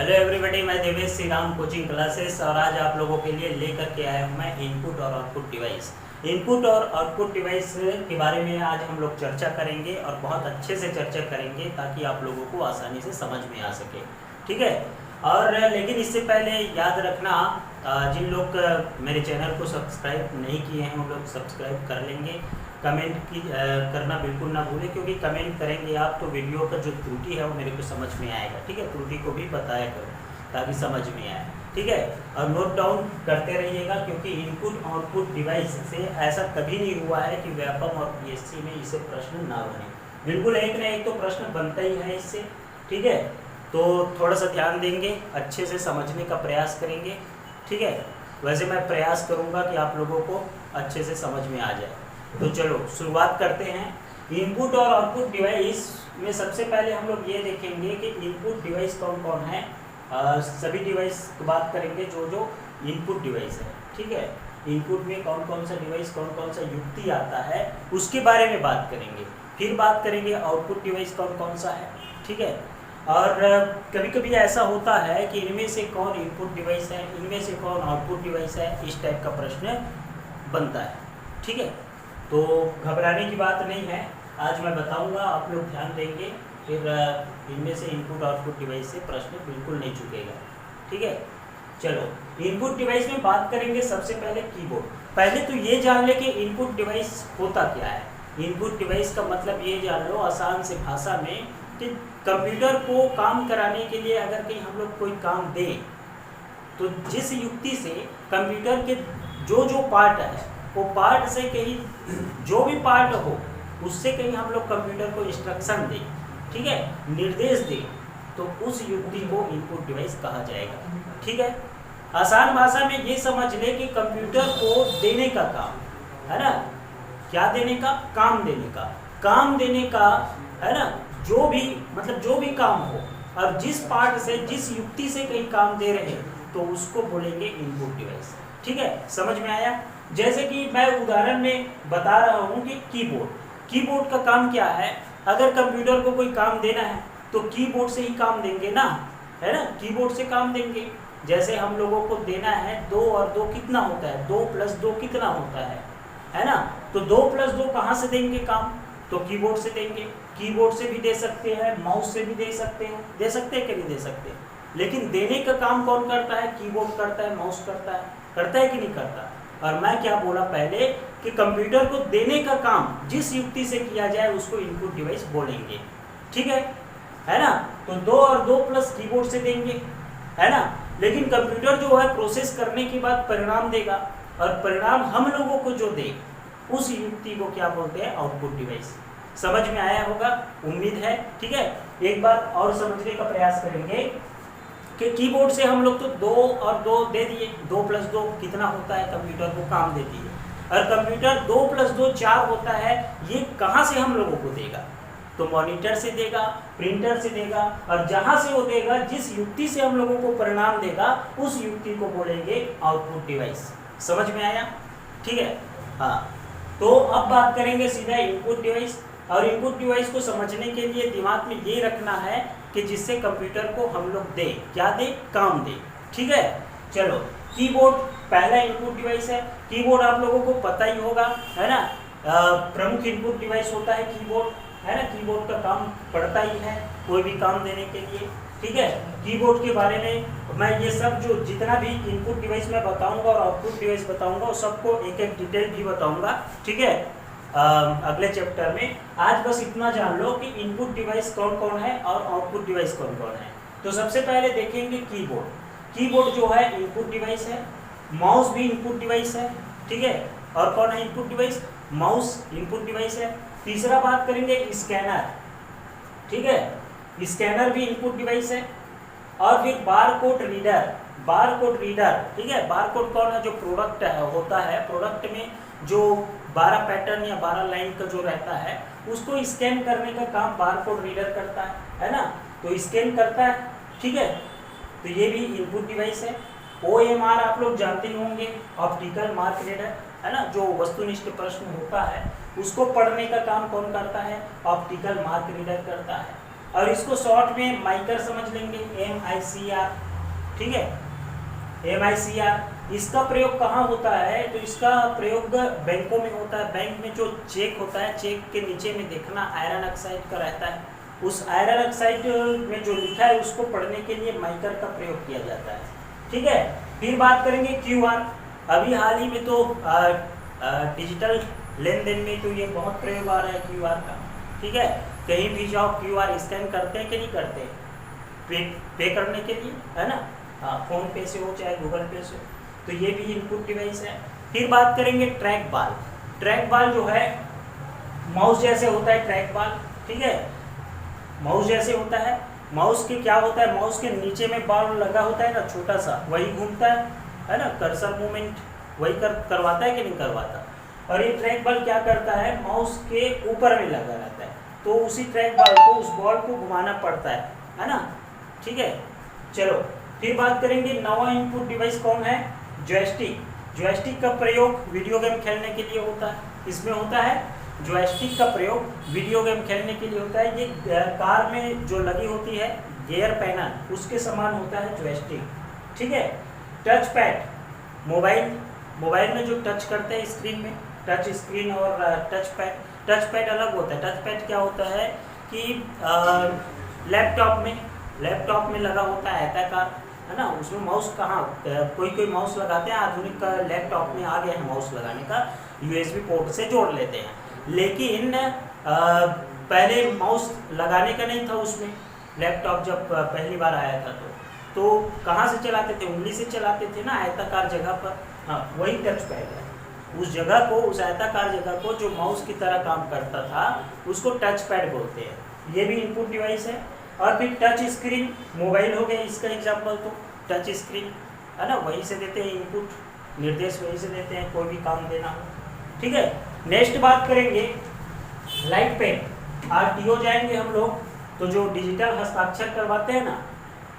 Hello everybody, मैं Devesh Shri Ram coaching classes और आज आप लोगों के लिए लेकर के आया हूँ मैं इनपुट और आउटपुट डिवाइस। इनपुट और आउटपुट डिवाइस के बारे में आज हम लोग चर्चा करेंगे और बहुत अच्छे से चर्चा करेंगे ताकि आप लोगों को आसानी से समझ में आ सके। ठीक है। और लेकिन इससे पहले याद रखना, जिन लोग मेरे चैनल को सब्सक्राइब नहीं किए हैं वो लोग सब्सक्राइब कर लेंगे। कमेंट करना बिल्कुल ना भूलें, क्योंकि कमेंट करेंगे आप तो वीडियो का जो त्रुटि है वो मेरे को समझ में आएगा। ठीक है, त्रुटि को भी बताया करो ताकि समझ में आए। ठीक है, और नोट डाउन करते रहिएगा, क्योंकि इनपुट आउटपुट डिवाइस से ऐसा कभी नहीं हुआ है कि व्यापम और पीएससी में इसे प्रश्न ना बने। बिल्कुल एक ना एक तो प्रश्न बनता ही है इससे। ठीक है, तो थोड़ा सा ध्यान देंगे, अच्छे से समझने का प्रयास करेंगे। ठीक है, वैसे मैं प्रयास करूँगा कि आप लोगों को अच्छे से समझ में आ जाए। तो चलो शुरुआत करते हैं। इनपुट और आउटपुट डिवाइस में सबसे पहले हम लोग ये देखेंगे कि इनपुट डिवाइस कौन कौन है। सभी डिवाइस की बात करेंगे जो इनपुट डिवाइस है। ठीक है, इनपुट में कौन कौन सा डिवाइस, कौन कौन सा युक्ति आता है उसके बारे में बात करेंगे। फिर बात करेंगे आउटपुट डिवाइस कौन कौन सा है। ठीक है, और कभी कभी ऐसा होता है कि इनमें से कौन इनपुट डिवाइस है, इनमें से कौन आउटपुट डिवाइस है, इस टाइप का प्रश्न बनता है। ठीक है, तो घबराने की बात नहीं है, आज मैं बताऊंगा, आप लोग ध्यान देंगे, फिर इनमें से इनपुट आउटपुट डिवाइस से प्रश्न बिल्कुल नहीं चुकेगा। ठीक है, चलो इनपुट डिवाइस में बात करेंगे। सबसे पहले कीबोर्ड। पहले तो ये जान ले कि इनपुट डिवाइस होता क्या है। इनपुट डिवाइस का मतलब ये जान लो आसान से भाषा में कि कंप्यूटर को काम कराने के लिए अगर कहीं हम लोग कोई काम दें तो जिस युक्ति से कंप्यूटर के जो पार्ट है वो पार्ट से कहीं जो भी पार्ट हो उससे कहीं हम लोग कंप्यूटर को इंस्ट्रक्शन दें, ठीक है, निर्देश दें, तो उस युक्ति को इनपुट डिवाइस कहा जाएगा। ठीक है, आसान भाषा में ये समझ ले कि कंप्यूटर को देने का काम है ना, क्या देने का, काम देने का, काम देने का है ना, जो भी मतलब जो भी काम हो और जिस पार्ट से जिस युक्ति से कहीं काम दे रहे हैं तो उसको बोलेंगे इनपुट डिवाइस। ठीक है, समझ में आया। जैसे कि मैं उदाहरण में बता रहा हूँ कि कीबोर्ड का काम क्या है। अगर कंप्यूटर को कोई काम देना है तो कीबोर्ड से ही काम देंगे ना, है ना, कीबोर्ड से काम देंगे। जैसे हम लोगों को देना है 2 और 2 कितना होता है, 2 प्लस 2 कितना होता है ना, तो 2 प्लस 2 कहाँ से देंगे काम, तो कीबोर्ड से देंगे। कीबोर्ड से भी दे सकते हैं, माउस से भी दे सकते हैं कि नहीं दे सकते। लेकिन देने का काम कौन करता है, कीबोर्ड करता है, माउस करता है कि नहीं करता। और मैं क्या बोला पहले कि कंप्यूटर को देने का काम जिस युक्ति से किया जाए उसको इनपुट डिवाइस बोलेंगे। ठीक है ना, तो 2 और 2 प्लस कीबोर्ड से देंगे, है ना। लेकिन कंप्यूटर जो है प्रोसेस करने के बाद परिणाम देगा और परिणाम हम लोगों को जो दे उस युक्ति को क्या बोलते हैं, आउटपुट डिवाइस। समझ में आया होगा, उम्मीद है। ठीक है, एक बार और समझने का प्रयास करेंगे कि कीबोर्ड से हम लोग तो 2 और 2 दे दिए, 2 प्लस 2 कितना होता है, कंप्यूटर को काम देती है। और कंप्यूटर 2 प्लस 2 4 होता है, ये कहाँ से हम लोगों को देगा, तो मॉनिटर से देगा, प्रिंटर से देगा, और जहाँ से वो देगा जिस युक्ति से हम लोगों को परिणाम देगा उस युक्ति को बोलेंगे आउटपुट डिवाइस। समझ में आया। ठीक है, हाँ, तो अब बात करेंगे सीधा इनपुट डिवाइस। और इनपुट डिवाइस को समझने के लिए दिमाग में ये रखना है कि जिससे कंप्यूटर को हम लोग दे, क्या दे, काम दे। ठीक है, चलो कीबोर्ड पहला इनपुट डिवाइस है। कीबोर्ड आप लोगों को पता ही होगा, है ना, प्रमुख इनपुट डिवाइस होता है कीबोर्ड, है ना। कीबोर्ड का काम पड़ता ही है कोई भी काम देने के लिए। ठीक है, कीबोर्ड के बारे में मैं ये सब जो जितना भी इनपुट डिवाइस मैं बताऊंगा और आउटपुट डिवाइस बताऊंगा वो सबको एक एक डिटेल भी बताऊंगा। ठीक है, अगले चैप्टर में। आज बस इतना जान लो कि इनपुट डिवाइस कौन कौन है और आउटपुट डिवाइस कौन कौन है। तो सबसे पहले देखेंगे कीबोर्ड। कीबोर्ड जो है इनपुट डिवाइस है, माउस भी इनपुट डिवाइस है। ठीक है, और कौन है input device, mouse input device है। तीसरा बात करेंगे स्कैनर। ठीक है, स्कैनर भी इनपुट डिवाइस है। और फिर बारकोड रीडर, ठीक है, बारकोड कौन है, जो प्रोडक्ट होता है, प्रोडक्ट में जो 12 पैटर्न या 12 लाइन का जो रहता है उसको स्कैन करने का काम बारकोड रीडर करता है ना, तो स्कैन करता है। ठीक है, तो ये भी इनपुट डिवाइस है। OMR आप लोग जानते ही होंगे, ऑप्टिकल मार्क रीडर, है ना, जो वस्तुनिष्ठ प्रश्न होता है उसको पढ़ने का काम कौन करता है, ऑप्टिकल मार्क रीडर करता है। और इसको शॉर्ट में माइकर समझ लेंगे, MICR, ठीक है, MICR। इसका प्रयोग कहाँ होता है? तो इसका प्रयोग बैंकों में होता है। बैंक में जो चेक होता है, चेक के नीचे में देखना आयरन ऑक्साइड का रहता है, उस आयरन ऑक्साइड में जो लिखा है उसको पढ़ने के लिए माइकर का प्रयोग किया जाता है, ठीक है। फिर बात करेंगे QR। अभी हाल ही में तो डिजिटल लेन देन में तो ये बहुत प्रयोग आ रहा है QR का, ठीक है। कहीं भी जाओ QR स्कैन करते हैं कि नहीं करते, पे करने के लिए, है ना, फोन पे से हो चाहे गूगल पे से, तो ये भी इनपुट डिवाइस है। फिर बात करेंगे ट्रैक बॉल। ट्रैक बॉल जो है माउस जैसे होता है, ट्रैक बॉल, ठीक है, माउस जैसे होता है। माउस के क्या होता है, माउस के नीचे में बॉल लगा होता है ना, छोटा सा, वही घूमता है ना, कर्सर मूवमेंट वही करवाता है कि नहीं करवाता। और ये ट्रैक बॉल क्या करता है, माउस के ऊपर में लगा रहता है, तो उसी ट्रैक बॉल को, उस बॉल को घुमाना पड़ता है ना, ठीक है। चलो फिर बात करेंगे नवा इनपुट डिवाइस कौन है, जॉयस्टिक। जॉयस्टिक का प्रयोग वीडियो गेम खेलने के लिए होता है। इसमें होता है जॉयस्टिक का प्रयोग वीडियो गेम खेलने के लिए होता है। ये कार में जो लगी होती है गियर पैनल, उसके समान होता है जॉयस्टिक, ठीक है। टच पैड, मोबाइल में जो टच करते हैं स्क्रीन में, टच स्क्रीन और टच पैड अलग होता है। टच पैड क्या होता है कि लैपटॉप में लगा होता है आयताकार, है ना, उसमें माउस कहाँ, कोई माउस लगाते हैं, आधुनिक लैपटॉप में आ गया है माउस लगाने का, USB पोर्ट से जोड़ लेते हैं। लेकिन पहले माउस लगाने का नहीं था उसमें, लैपटॉप जब पहली बार आया था तो कहाँ से चलाते थे, उंगली से चलाते थे ना, आयताकार जगह पर। हाँ, वही टच पैड है। उस जगह को, उस आयताकार जगह को जो माउस की तरह काम करता था, उसको टच पैड बोलते हैं। ये भी इनपुट डिवाइस है। और फिर टच स्क्रीन, मोबाइल हो गया इसका एग्जाम्पल, तो टच स्क्रीन है ना, वहीं से देते हैं इनपुट, निर्देश वहीं से देते हैं, कोई भी काम देना हो, ठीक है। नेक्स्ट बात करेंगे लाइट पेन। RTO जाएंगे हम लोग, तो जो डिजिटल हस्ताक्षर करवाते हैं ना,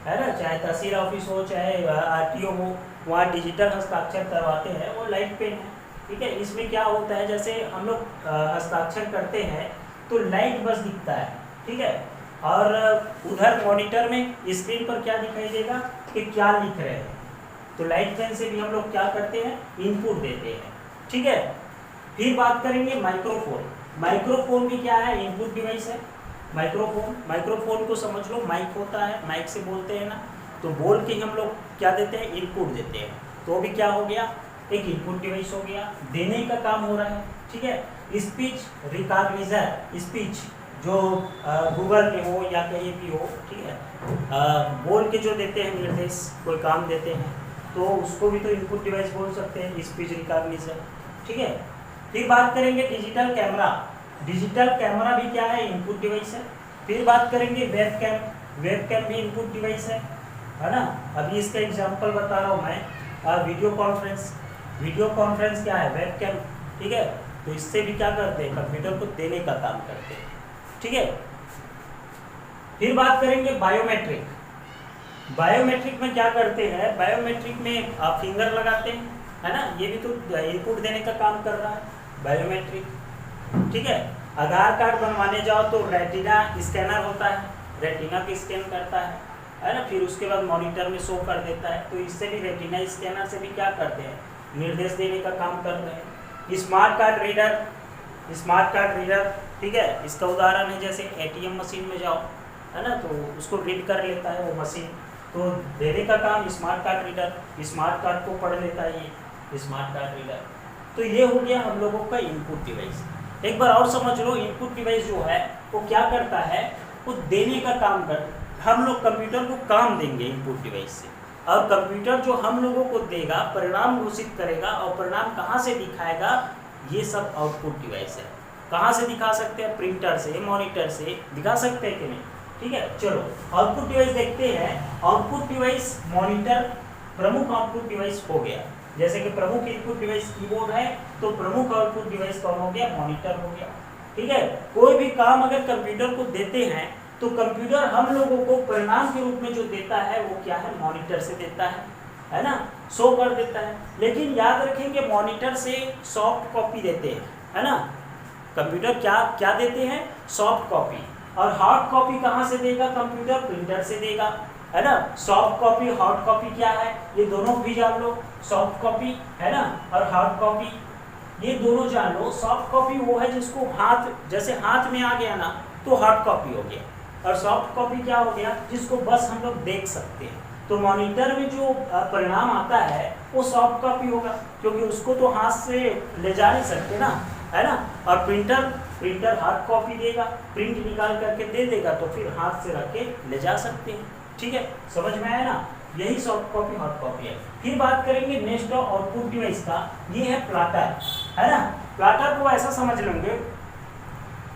है ना, चाहे तहसील ऑफिस हो चाहे RTO हो, वहाँ डिजिटल हस्ताक्षर करवाते हैं, वो लाइट पेन है, ठीक है। इसमें क्या होता है, जैसे हम लोग हस्ताक्षर करते हैं तो लाइट बस दिखता है, ठीक है, और उधर मॉनिटर में स्क्रीन पर क्या दिखाई देगा कि क्या लिख रहे हैं। तो लाइट पेन से भी हम लोग क्या करते हैं, इनपुट देते हैं, ठीक है। फिर बात करेंगे माइक्रोफोन। माइक्रोफोन भी क्या है, इनपुट डिवाइस है। माइक्रोफोन को समझ लो, माइक होता है, माइक से बोलते हैं ना, तो बोल के हम लोग क्या देते हैं, इनपुट देते हैं, तो भी क्या हो गया, एक इनपुट डिवाइस हो गया, देने का काम हो रहा है, ठीक है। स्पीच रिकॉग्निशन, स्पीच जो गूगल में हो या कहीं भी हो, ठीक है, बोल के जो देते हैं निर्देश, कोई काम देते हैं, तो उसको भी तो इनपुट डिवाइस बोल सकते हैं, स्पीच रिकॉग्निशन, ठीक है। फिर बात करेंगे डिजिटल कैमरा। डिजिटल कैमरा भी क्या है, इनपुट डिवाइस है। फिर बात करेंगे वेबकैम। वेबकैम भी इनपुट डिवाइस है ना। अभी इसका एग्जांपल बता रहा हूँ मैं, वीडियो कॉन्फ्रेंस। वीडियो कॉन्फ्रेंस क्या है, वेबकैम, ठीक है। तो इससे भी क्या करते हैं, कंप्यूटर को देने का काम करते हैं, ठीक है। फिर बात करेंगे बायोमेट्रिक। बायोमेट्रिक में क्या करते हैं, बायोमेट्रिक में आप फिंगर लगाते हैं, है ना, ये भी तो इनपुट देने का काम कर रहा है बायोमेट्रिक, ठीक है। आधार कार्ड बनवाने जाओ तो रेटिना स्कैनर होता है, रेटिना को स्कैन करता है ना, फिर उसके बाद मॉनिटर में शो कर देता है। तो इससे भी रेटिना स्कैनर से भी क्या करते हैं, निर्देश देने का काम कर रहे हैं। स्मार्ट कार्ड रीडर, ठीक है, इसका उदाहरण है जैसे ATM मशीन में जाओ, है ना, तो उसको रीड कर लेता है वो मशीन, तो देने का काम smart card reader, smart card को पढ़ लेता है ये स्मार्ट कार्ड रीडर। तो ये हो गया हम लोगों का इनपुट डिवाइस। एक बार और समझ लो, इनपुट डिवाइस जो है वो क्या करता है, वो देने का काम कर, हम लोग कंप्यूटर को काम देंगे इनपुट डिवाइस से, और कंप्यूटर जो हम लोगों को देगा परिणाम घोषित करेगा, और परिणाम कहाँ से दिखाएगा, ये सब आउटपुट डिवाइस है। कहाँ से दिखा सकते हैं, प्रिंटर से, मॉनिटर से दिखा सकते हैं कि नहीं, ठीक है। चलो आउटपुट डिवाइस देखते हैं। आउटपुट डिवाइस मॉनिटर प्रमुख आउटपुट डिवाइस हो गया, जैसे कि प्रमुख इनपुट डिवाइस कीबोर्ड है, तो प्रमुख आउटपुट डिवाइस कौन हो गया, मॉनिटर हो गया, ठीक है। कोई भी काम अगर कंप्यूटर को देते हैं तो कंप्यूटर हम लोगों को परिणाम के रूप में जो देता है वो क्या है, मॉनिटर से देता है ना, शो कर देता है। लेकिन याद रखेंगे मॉनिटर से सॉफ्ट कॉपी देते हैं, है ना। कंप्यूटर क्या क्या देते हैं, सॉफ्ट कॉपी, और हार्ड कॉपी कहाँ से देगा कंप्यूटर? प्रिंटर से देगा, है ना। सॉफ्ट कॉपी, हार्ड कॉपी क्या है, ये दोनों भी जान लो। सॉफ्ट कॉपी है ना, और हार्ड कॉपी ये दोनों जान लो। सॉफ्ट कॉपी वो है जिसको हाथ, जैसे हाथ में आ गया ना तो हार्ड कॉपी हो गया, और सॉफ्ट कॉपी क्या हो गया, जिसको बस हम लोग देख सकते हैं। तो मॉनिटर में जो परिणाम आता है वो सॉफ्ट कॉपी होगा, क्योंकि उसको तो हाथ से ले जा नहीं सकते ना, है ना। और प्रिंटर हार्ड कॉपी देगा, प्रिंट निकाल करके दे देगा, तो फिर हाथ से रख के ले जा सकते हैं। ठीक है, समझ में आया ना। यही सॉफ्ट कॉपी हार्ड कॉपी है। फिर बात करेंगे नेक्स्ट आउटपुट डिवाइस का, ये है प्लाटर, है ना। प्लाटर को ऐसा समझ लेंगे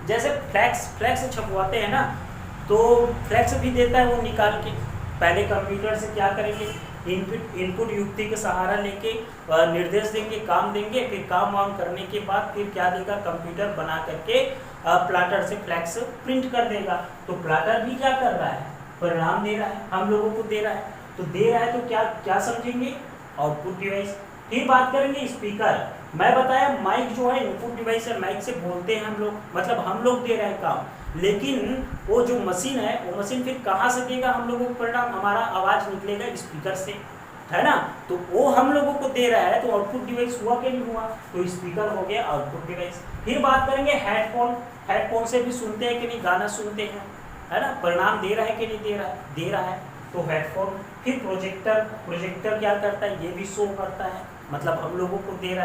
जैसे फ्लैक्स छपवाते हैं ना, तो फ्लैक्स भी देता है वो निकाल के। पहले कंप्यूटर से क्या करेंगे, इनपुट युक्ति का सहारा लेके निर्देश देंगे, काम देंगे, फिर काम वाम करने के बाद फिर क्या देगा, कंप्यूटर बना करके प्लाटर से फ्लैक्स प्रिंट कर देगा। तो प्लाटर भी क्या कर रहा है, परिणाम दे रहा है, हम लोगों को दे रहा है। तो दे रहा है तो क्या क्या समझेंगे, आउटपुट डिवाइस। फिर बात करेंगे स्पीकर। मैं बताया माइक जो है इनपुट डिवाइस है, माइक से बोलते हैं हम लोग, मतलब हम लोग दे रहे हैं काम, लेकिन वो जो मशीन है वो मशीन फिर कहाँ से देगा हम लोगों को परिणाम, हमारा आवाज़ निकलेगा स्पीकर से, है ना। तो वो हम लोगों को दे रहा है, तो आउटपुट डिवाइस हुआ कि नहीं हुआ, तो स्पीकर हो गया आउटपुट डिवाइस। फिर बात करेंगे हेडफोन। हेडफोन से भी सुनते हैं कि नहीं, गाना सुनते हैं, है ना, परिणाम दे रहा है कि नहीं दे रहा है, दे रहा है, तो हेडफोन। फिर प्रोजेक्टर क्या करता है, ये भी शो करता है, मतलब हम लोगों को दे रहा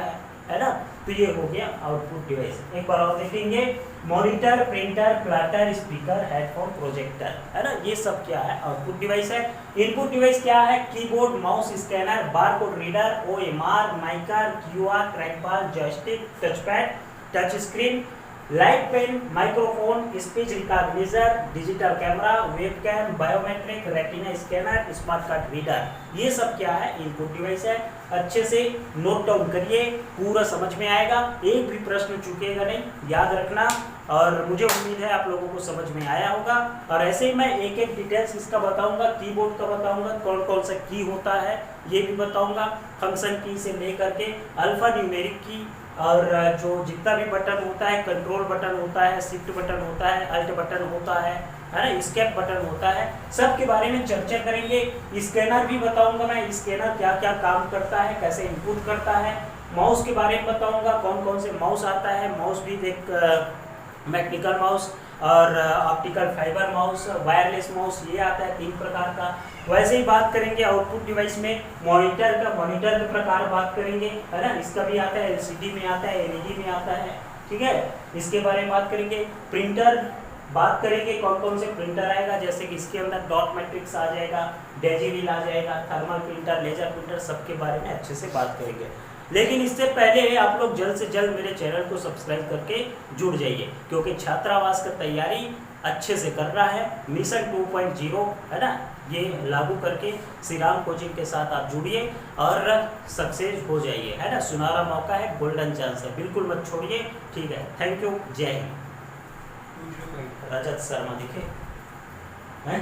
है ना। तो ये हो गया आउटपुट डिवाइस। एक बार और देखेंगे, monitor, printer, plotter, speaker, headphone, projector, है ना, ये सब क्या है, आउटपुट डिवाइस है। इनपुट डिवाइस क्या है, keyboard, mouse, scanner, barcode reader, OMR, MICR, QR, trackpad, joystick, touchpad, touch screen, light pen, microphone, speech recognition, digital camera, webcam, biometric, retina scanner, smart card reader, ये सब क्या है, input device है। अच्छे से note down करिए, पूरा समझ में आएगा, एक भी प्रश्न चूकेगा नहीं, याद रखना। और मुझे उम्मीद है आप लोगों को समझ में आया होगा। और ऐसे ही मैं एक एक डिटेल्स इसका बताऊंगा, कीबोर्ड का बताऊंगा, कौन कौन सा की होता है ये भी बताऊंगा, फंक्शन की से लेकर के अल्फा न्यूमेरिक की, और जो जितना भी बटन होता है, कंट्रोल बटन होता है, शिफ्ट बटन होता है, अल्ट बटन होता है ना, एस्केप बटन होता है, सब के बारे में चर्चा करेंगे। स्कैनर भी बताऊंगा मैं, स्कैनर क्या क्या काम करता है, कैसे इनपुट करता है। माउस के बारे में बताऊंगा, कौन कौन से माउस आता है, माउस भी एक मैकेनिकल माउस और optical fibre mouse, wireless mouse, ये आता है 3 प्रकार का। वैसे ही बात करेंगे आउटपुट डिवाइस में मॉनिटर के प्रकार बात करेंगे, है ना, इसका भी आता है, एलसीडी में आता है, एलईडी में आता है, ठीक है, इसके बारे में बात करेंगे। प्रिंटर बात करेंगे, कौन कौन से प्रिंटर आएगा, जैसे कि इसके अंदर डॉट मैट्रिक्स आ जाएगा, डेजिटल आ जाएगा, थर्मल प्रिंटर, लेजर प्रिंटर, सबके बारे में अच्छे से बात करेंगे। लेकिन इससे पहले आप लोग जल्द से जल्द मेरे चैनल को सब्सक्राइब करके जुड़ जाइए, क्योंकि छात्रावास का तैयारी अच्छे से कर रहा है। मिशन 2.0 है ना, ये लागू करके श्री राम कोचिंग के साथ आप जुड़िए और सक्सेस हो जाइए, है ना। सुनहरा मौका है, गोल्डन चांस है, बिल्कुल मत छोड़िए। ठीक है, थैंक यू, जय हिंद। रजत शर्मा दिखे हैं।